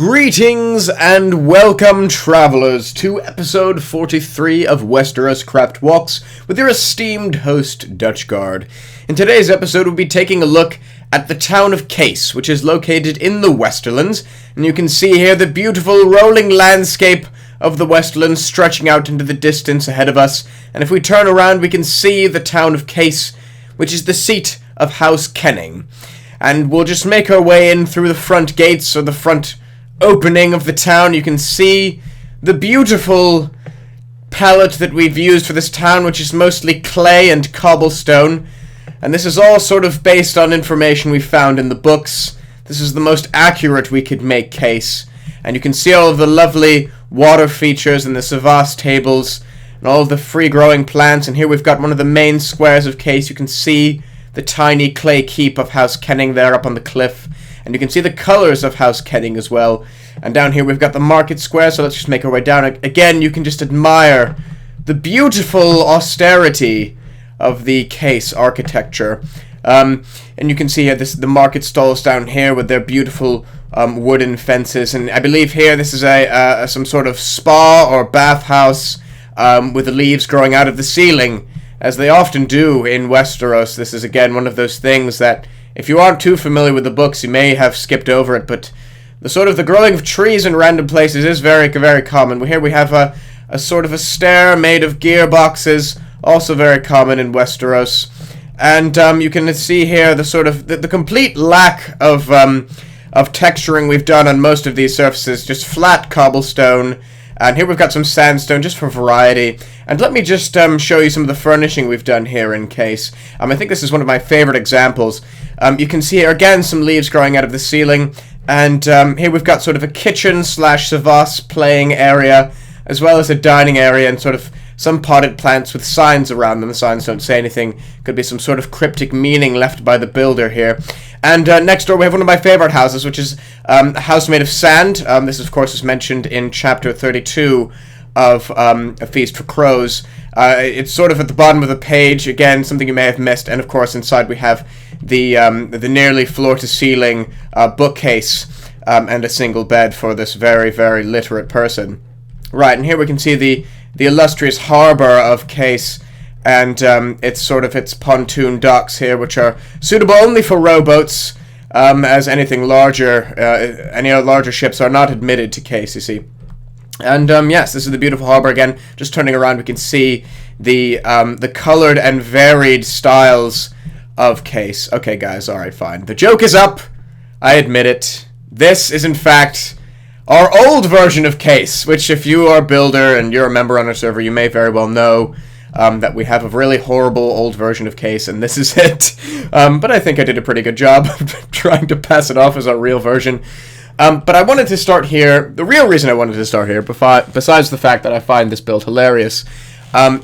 Greetings and welcome, travelers, to episode 43 of WesterosCraft Walks with your esteemed host, Dutchguard. In today's episode, we'll be taking a look at the town of Kayce, which is located in the Westerlands, and you can see here the beautiful rolling landscape of the Westerlands stretching out into the distance ahead of us, and if we turn around, we can see the town of Kayce, which is the seat of House Kenning. And we'll just make our way in through the front gates, or the front opening of the town. You can see the beautiful palette that we've used for this town, which is mostly clay and cobblestone. And this is all sort of based on information we found in the books. This is the most accurate we could make Kayce. And you can see all of the lovely water features and the Savas tables and all of the free-growing plants. And here we've got one of the main squares of Kayce. You can see the tiny clay keep of House Kenning there up on the cliff. And you can see the colors of House Kenning as well. And down here we've got the market square, so let's just make our way down. Again, you can just admire the beautiful austerity of the Kayce architecture. And you can see here the market stalls down here with their beautiful wooden fences. And I believe here this is some sort of spa or bathhouse with the leaves growing out of the ceiling, as they often do in Westeros. This is again one of those things that, if you aren't too familiar with the books, you may have skipped over it, but the growing of trees in random places is very, very common. Here we have a sort of a stair made of gearboxes, also very common in Westeros. And you can see here the complete lack of texturing we've done on most of these surfaces, just flat cobblestone. And here we've got some sandstone just for variety. And let me just show you some of the furnishing we've done here in Kayce. I think this is one of my favorite examples. You can see here again some leaves growing out of the ceiling. And here we've got sort of a kitchen / Savas playing area, as well as a dining area and sort of some potted plants with signs around them. The signs don't say anything. Could be some sort of cryptic meaning left by the builder here. And next door we have one of my favorite houses, which is a house made of sand. This, of course, is mentioned in chapter 32 of A Feast for Crows. It's sort of at the bottom of the page. Again, something you may have missed. And, of course, inside we have the nearly floor-to-ceiling bookcase and a single bed for this very, very literate person. Right, and here we can see the illustrious harbour of Kayce, and its pontoon docks here, which are suitable only for rowboats, as any larger ships are not admitted to Kayce, you see. And yes, this is the beautiful harbour again. Just turning around, we can see the coloured and varied styles of Kayce. Okay, guys, all right, fine. The joke is up. I admit it. This is, in fact, our old version of Kayce, which, if you are a builder and you're a member on our server, you may very well know that we have a really horrible old version of Kayce, and this is it. But I think I did a pretty good job of trying to pass it off as our real version. But I wanted to start here. The real reason I wanted to start here, besides the fact that I find this build hilarious,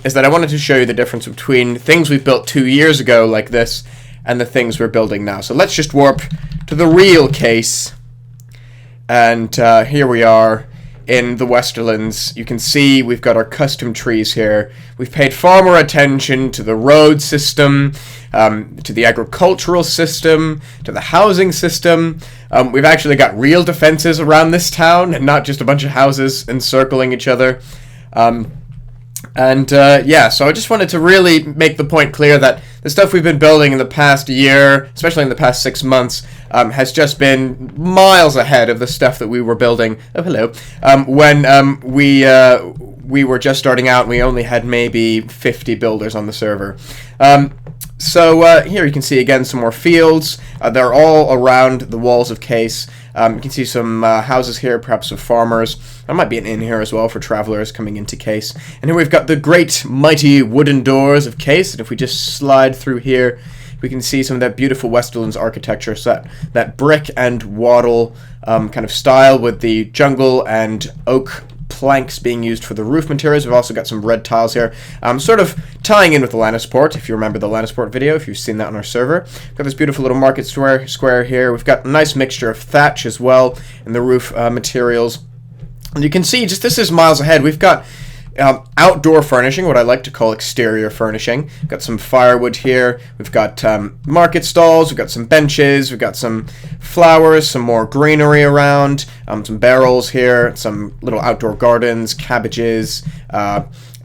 is that I wanted to show you the difference between things we built 2 years ago, like this, and the things we're building now. So let's just warp to the real Kayce. And here we are in the Westerlands. You can see we've got our custom trees here. We've paid far more attention to the road system, to the agricultural system, to the housing system. We've actually got real defenses around this town, and not just a bunch of houses encircling each other. Yeah, so I just wanted to really make the point clear that the stuff we've been building in the past year, especially in the past 6 months, has just been miles ahead of the stuff that we were building. Oh, hello. When we were just starting out, and we only had maybe 50 builders on the server. So here you can see again some more fields. They're all around the walls of Kayce. You can see some houses here, perhaps of farmers. There might be an inn here as well for travelers coming into Kayce. And here we've got the great mighty wooden doors of Kayce. And if we just slide through here, we can see some of that beautiful Westerlands architecture. So that brick and wattle kind of style with the jungle and oak planks being used for the roof materials. We've also got some red tiles here, sort of tying in with the Lannisport, if you remember the Lannisport video, if you've seen that on our server. We've got this beautiful little market square here. We've got a nice mixture of thatch as well in the roof materials. And you can see, just this is miles ahead. We've got outdoor furnishing, what I like to call exterior furnishing. Got some firewood here. We've got market stalls. We've got some benches. We've got some flowers, some more greenery around, some barrels here, some little outdoor gardens, cabbages.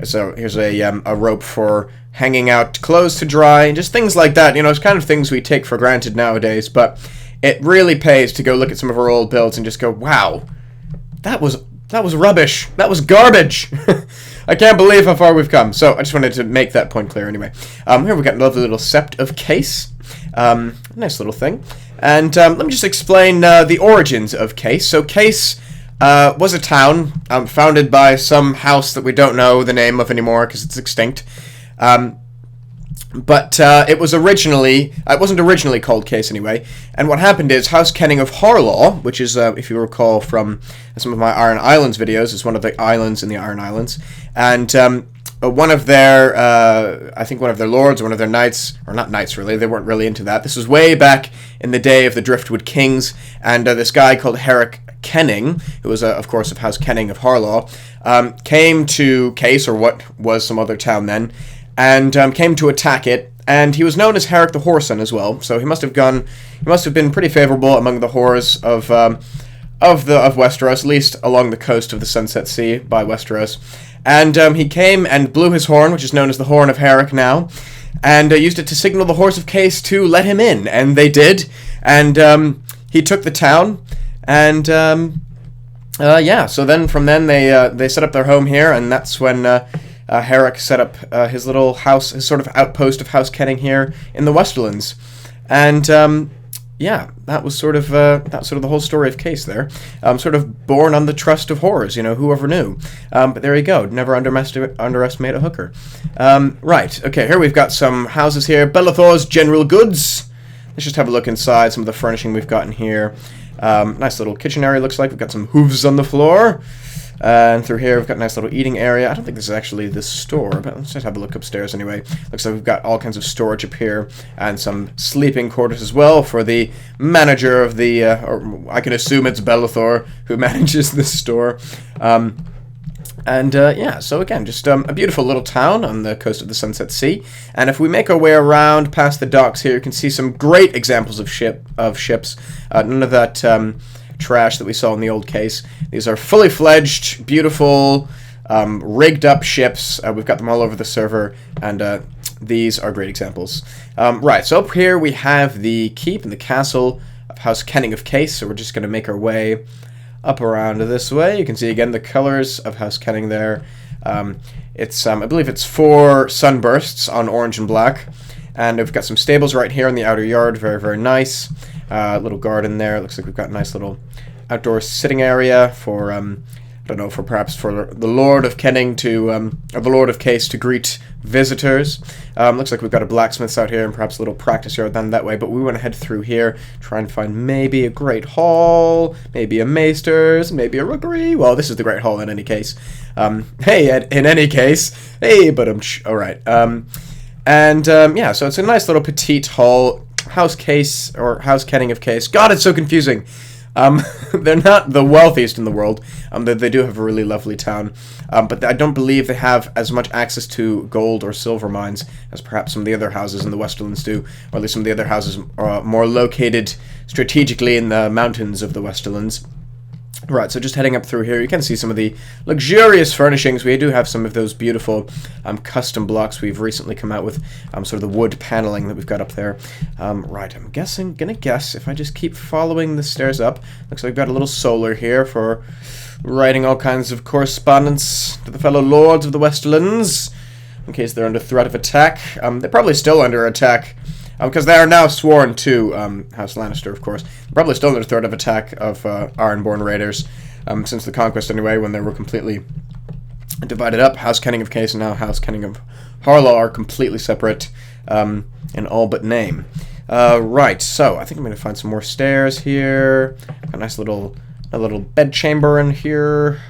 So here's a rope for hanging out clothes to dry, and just things like that. It's kind of things we take for granted nowadays, but it really pays to go look at some of our old builds and just go, wow, that was rubbish. That was garbage. I can't believe how far we've come. So I just wanted to make that point clear anyway. Here we've got a lovely little sept of Kayce. Nice little thing. And let me just explain the origins of Kayce. So Kayce was a town founded by some house that we don't know the name of anymore because it's extinct. But it wasn't originally called Kayce anyway. And what happened is House Kenning of Harlaw, which is, if you recall from some of my Iron Islands videos, is one of the islands in the Iron Islands. And one of their, I think one of their lords, or one of their knights, or not knights really, they weren't really into that. This was way back in the day of the Driftwood Kings, and this guy called Herrick Kenning, who was, of course, of House Kenning of Harlaw, came to Kayce, or what was some other town then, and came to attack it, and he was known as Herrick the Whoreson as well, so he must have been pretty favorable among the whores of Westeros, at least along the coast of the Sunset Sea by Westeros. And he came and blew his horn, which is known as the Horn of Herrick now, and used it to signal the Horse of Kayce to let him in, and they did, and he took the town, and so then from then they set up their home here, and that's when Herrick set up his little house, his sort of outpost of House Kenning here in the Westerlands, and that was sort of the whole story of Kayce there. Sort of born on the trust of whores, whoever knew. But there you go. Never underestimate a hooker. Right. Okay. Here we've got some houses here. Belethor's General Goods. Let's just have a look inside. Some of the furnishing we've got in here. Nice little kitchen area. Looks like we've got some hooves on the floor. And through here, we've got a nice little eating area. I don't think this is actually the store, but let's just have a look upstairs anyway. Looks like we've got all kinds of storage up here, and some sleeping quarters as well for the manager of the, or I can assume it's Belethor who manages this store. So again, just a beautiful little town on the coast of the Sunset Sea. And if we make our way around past the docks here, you can see some great examples of ships. None of that trash that we saw in the old Kayce. These are fully fledged, beautiful, rigged up ships. We've got them all over the server, and these are great examples. Right, so up here we have the keep and the castle of House Kenning of Kayce, so we're just going to make our way up around this way. You can see again the colors of House Kenning there. It's I believe it's 4 sunbursts on orange and black, and we've got some stables right here in the outer yard. Very, very nice. Little garden there. Looks like we've got a nice little outdoor sitting area for perhaps for the Lord of Kenning to or the Lord of Kayce to greet visitors. Looks like we've got a blacksmith's out here and perhaps a little practice yard down that way, but we want to head through here, try and find maybe a Great Hall, maybe a Maester's, maybe a Rookery. Well, this is the Great Hall in any case. In any case, alright. So it's a nice little petite hall. House Kayce, or House Kenning of Kayce. God, it's so confusing. They're not the wealthiest in the world. They do have a really lovely town. But I don't believe they have as much access to gold or silver mines as perhaps some of the other houses in the Westerlands do. Or at least some of the other houses are more located strategically in the mountains of the Westerlands. Right, so just heading up through here, you can see some of the luxurious furnishings. We do have some of those beautiful custom blocks we've recently come out with, sort of the wood paneling that we've got up there. Right, I'm gonna guess, if I just keep following the stairs up, looks like we've got a little solar here for writing all kinds of correspondence to the fellow lords of the Westerlands, in case they're under threat of attack. They're probably still under attack, because they are now sworn to House Lannister, of course. Probably still under threat of attack of Ironborn raiders, since the Conquest anyway, when they were completely divided up. House Kenning of Kayce and now House Kenning of Harlaw are completely separate in all but name. Right, so I think I'm going to find some more stairs here. Got a nice little bed chamber in here.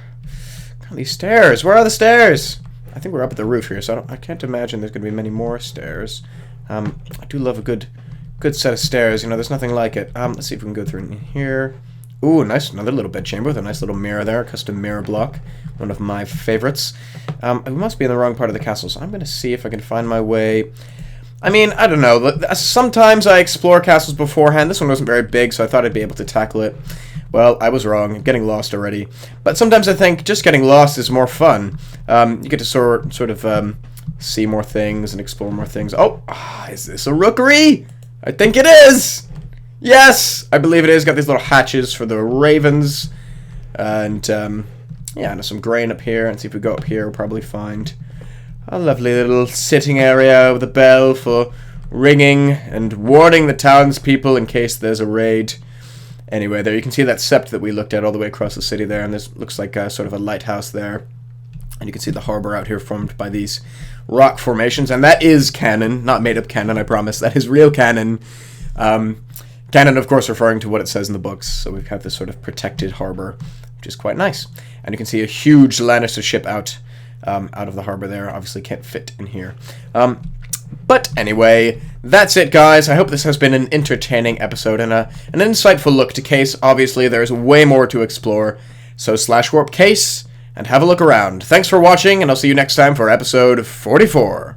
God, these stairs, where are the stairs? I think we're up at the roof here, so I can't imagine there's going to be many more stairs. I do love a good set of stairs. There's nothing like it. Let's see if we can go through in here. Ooh, nice, another little bed chamber with a nice little mirror there, a custom mirror block, one of my favorites. We must be in the wrong part of the castle, so I'm going to see if I can find my way. I mean, I don't know. Sometimes I explore castles beforehand. This one wasn't very big, so I thought I'd be able to tackle it. Well, I was wrong. I'm getting lost already. But sometimes I think just getting lost is more fun. You get to sort of see more things and explore more things. Oh, is this a rookery? I think it is! Yes! I believe it is. Got these little hatches for the ravens. And, yeah, and there's some grain up here. And see if we go up here, we'll probably find a lovely little sitting area with a bell for ringing and warning the townspeople in case there's a raid. Anyway, there you can see that sept that we looked at all the way across the city there, and this looks like sort of a lighthouse there. And you can see the harbor out here formed by these rock formations, and that is cannon, not made-up cannon, I promise. That is real cannon. Cannon, of course, referring to what it says in the books, so we've got this sort of protected harbor, which is quite nice. And you can see a huge Lannister ship out of the harbor there. Obviously can't fit in here. But anyway, that's it, guys. I hope this has been an entertaining episode and an insightful look to Kayce. Obviously, there's way more to explore. So /warp Kayce and have a look around. Thanks for watching, and I'll see you next time for episode 44.